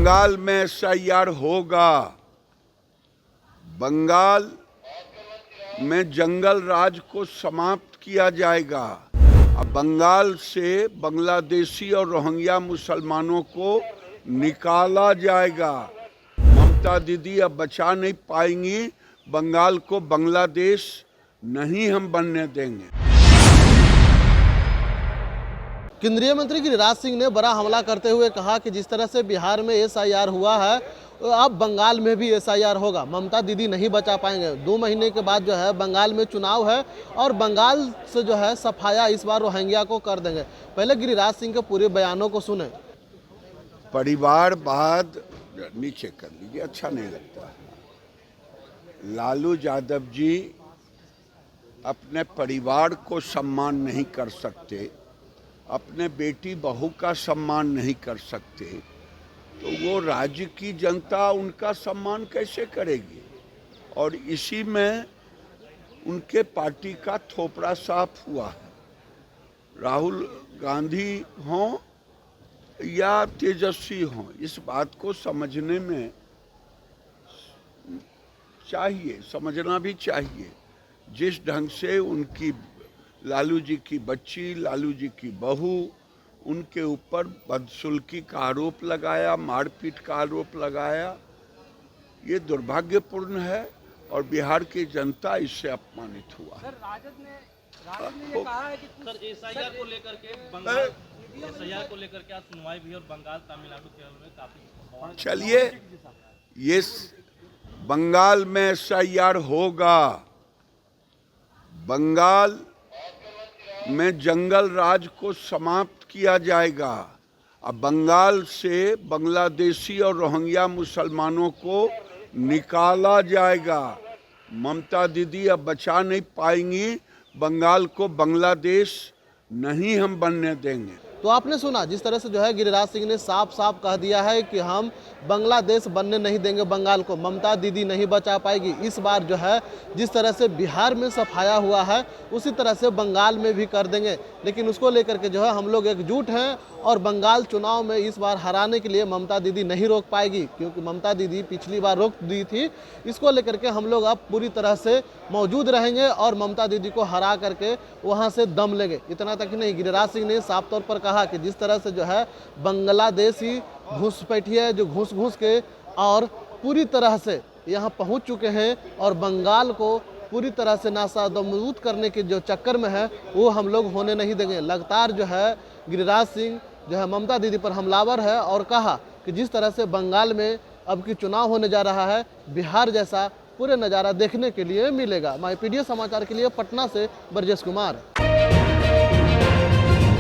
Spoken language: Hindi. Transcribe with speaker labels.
Speaker 1: बंगाल में एसआईआर होगा। बंगाल में जंगल राज को समाप्त किया जाएगा। अब बंगाल से बांग्लादेशी और रोहिंग्या मुसलमानों को निकाला जाएगा। ममता दीदी अब बचा नहीं पाएंगी। बंगाल को बांग्लादेश नहीं हम बनने देंगे।
Speaker 2: केंद्रीय मंत्री गिरिराज सिंह ने बड़ा हमला करते हुए कहा कि जिस तरह से बिहार में एसआईआर हुआ है, अब बंगाल में भी एसआईआर होगा। ममता दीदी नहीं बचा पाएंगे। 2 महीने के बाद जो है बंगाल में चुनाव है और बंगाल से जो है सफाया इस बार रोहिंग्या को कर देंगे। पहले गिरिराज सिंह के पूरे बयानों को सुने।
Speaker 1: परिवारवाद नीचे कर लीजिए, अच्छा नहीं लगता। लालू यादव जी अपने परिवार को सम्मान नहीं कर सकते, अपने बेटी बहू का सम्मान नहीं कर सकते, तो वो राज्य की जनता उनका सम्मान कैसे करेगी। और इसी में उनके पार्टी का थोपड़ा साफ हुआ है। राहुल गांधी हों या तेजस्वी हों, इस बात को समझने में चाहिए, समझना भी चाहिए। जिस ढंग से उनकी लालू जी की बच्ची, लालू जी की बहू, उनके ऊपर बदसुल्की का आरोप लगाया, मारपीट का आरोप लगाया, ये दुर्भाग्यपूर्ण है और बिहार की जनता इससे अपमानित हुआ।
Speaker 3: सर, राजद ने ये कहा है कि सर एसआईआर को लेकर के आज सुनवाई भी और बंगाल, तमिलनाडु, केरल में काफी।
Speaker 1: चलिए, ये बंगाल में एसआईआर होगा। बंगाल में जंगल राज को समाप्त किया जाएगा। अब बंगाल से बांग्लादेशी और रोहिंग्या मुसलमानों को निकाला जाएगा। ममता दीदी अब बचा नहीं पाएंगी। बंगाल को बांग्लादेश नहीं हम बनने देंगे।
Speaker 2: तो आपने सुना जिस तरह से जो है गिरिराज सिंह ने साफ साफ कह दिया है कि हम बांग्लादेश बनने नहीं देंगे बंगाल को। ममता दीदी नहीं बचा पाएगी। इस बार जो है जिस तरह से बिहार में सफाया हुआ है, उसी तरह से बंगाल में भी कर देंगे। लेकिन उसको लेकर के जो है हम लोग एकजुट हैं और बंगाल चुनाव में इस बार हराने के लिए ममता दीदी नहीं रोक पाएगी, क्योंकि ममता दीदी पिछली बार रोक दी थी। इसको लेकर के हम लोग अब पूरी तरह से मौजूद रहेंगे और ममता दीदी को हरा करके वहाँ से दम लेंगे। इतना तक ही नहीं, गिरिराज सिंह ने साफ तौर पर कहा कि जिस तरह से जो है बांग्लादेशी घुसपैठिए जो घुस घुस के और पूरी तरह से यहाँ पहुँच चुके हैं और बंगाल को पूरी तरह से नासादमरूद करने के जो चक्कर में है, वो हम लोग होने नहीं देंगे। लगातार जो है गिरिराज सिंह जो है ममता दीदी पर हमलावर है और कहा कि जिस तरह से बंगाल में अब की चुनाव होने जा रहा है, बिहार जैसा पूरे नज़ारा देखने के लिए मिलेगा। माईपीडीएस समाचार के लिए पटना से ब्रजेश कुमार।